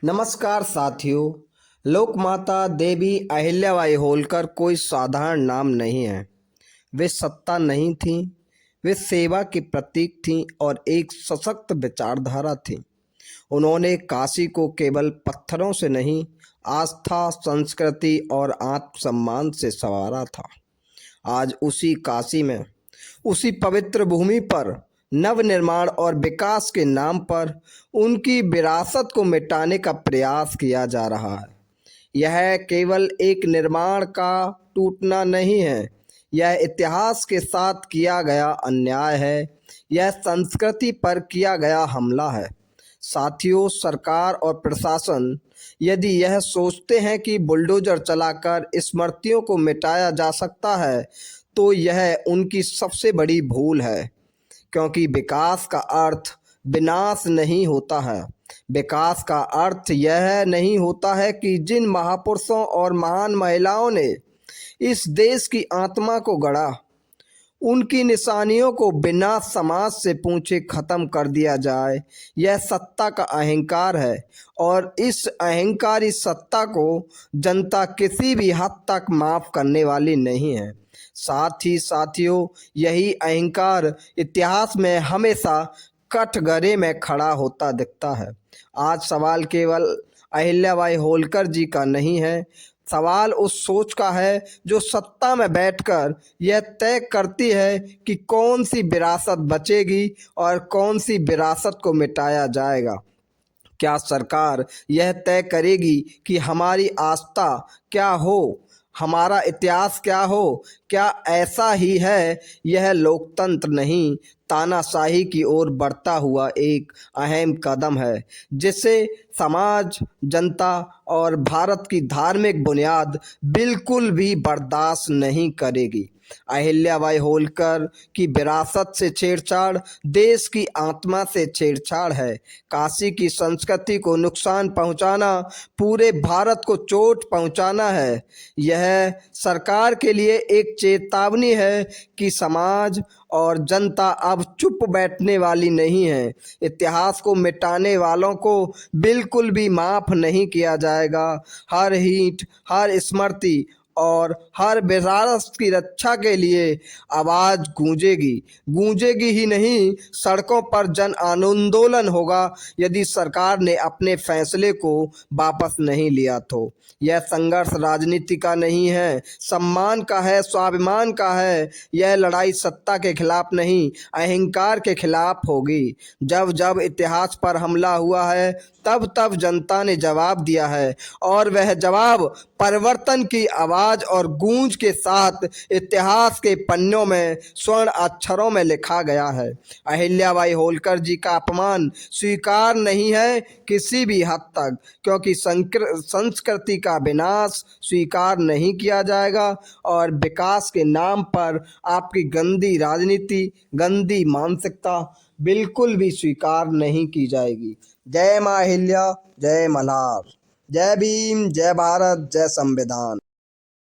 नमस्कार साथियों। लोकमाता देवी अहिल्याबाई होलकर कोई साधारण नाम नहीं है। वे सत्ता नहीं थीं, वे सेवा की प्रतीक थीं और एक सशक्त विचारधारा थीं। उन्होंने काशी को केवल पत्थरों से नहीं, आस्था, संस्कृति और आत्मसम्मान से संवारा था। आज उसी काशी में, उसी पवित्र भूमि पर नवनिर्माण और विकास के नाम पर उनकी विरासत को मिटाने का प्रयास किया जा रहा है। यह केवल एक निर्माण का टूटना नहीं है, यह इतिहास के साथ किया गया अन्याय है, यह संस्कृति पर किया गया हमला है। साथियों, सरकार और प्रशासन यदि यह सोचते हैं कि बुलडोजर चलाकर स्मृतियों को मिटाया जा सकता है, तो यह उनकी सबसे बड़ी भूल है। क्योंकि विकास का अर्थ विनाश नहीं होता है। विकास का अर्थ यह नहीं होता है कि जिन महापुरुषों और महान महिलाओं ने इस देश की आत्मा को गढ़ा, उनकी निशानियों को बिना समाज से पूछे खत्म कर दिया जाए। यह सत्ता का अहंकार है और इस अहंकारी सत्ता को जनता किसी भी हद तक माफ करने वाली नहीं है। साथ ही साथियों, यही अहंकार इतिहास में हमेशा कठघरे में खड़ा होता दिखता है। आज सवाल केवल अहिल्याबाई होलकर जी का नहीं है, सवाल उस सोच का है जो सत्ता में बैठकर यह तय करती है कि कौन सी विरासत बचेगी और कौन सी विरासत को मिटाया जाएगा। क्या सरकार यह तय करेगी कि हमारी आस्था क्या हो, हमारा इतिहास क्या हो? क्या ऐसा ही है? यह लोकतंत्र नहीं, तानाशाही की ओर बढ़ता हुआ एक अहम कदम है, जिसे समाज, जनता और भारत की धार्मिक बुनियाद बिल्कुल भी बर्दाश्त नहीं करेगी। अहिल्याबाई होलकर की विरासत से छेड़छाड़ देश की आत्मा से छेड़छाड़ है। काशी की संस्कृति को नुकसान पहुंचाना पूरे भारत को चोट पहुंचाना है। यह सरकार के लिए एक चेतावनी है कि समाज और जनता अब चुप बैठने वाली नहीं है। इतिहास को मिटाने वालों को बिल्कुल भी माफ नहीं किया जाएगा। हर ईंट, हर स्मृति और हर विरासत की रक्षा के लिए आवाज गूंजेगी ही नहीं, सड़कों पर जन आंदोलन होगा यदि सरकार ने अपने फैसले को वापस नहीं लिया तो। यह संघर्ष राजनीति का नहीं है, सम्मान का है, स्वाभिमान का है। यह लड़ाई सत्ता के खिलाफ नहीं, अहंकार के खिलाफ होगी। जब जब इतिहास पर हमला हुआ है, तब तब जनता ने जवाब दिया है और वह जवाब परिवर्तन की आवाज और गूंज के साथ इतिहास के पन्नों में स्वर्ण अक्षरों में लिखा गया है। अहिल्याबाई होलकर जी का अपमान स्वीकार नहीं है किसी भी हद तक, क्योंकि संस्कृति का विनाश स्वीकार नहीं किया जाएगा और विकास के नाम पर आपकी गंदी राजनीति, गंदी मानसिकता बिल्कुल भी स्वीकार नहीं की जाएगी। जय मां अहिल्या, जय मल्हार, जय भीम, जय भारत, जय संविधान।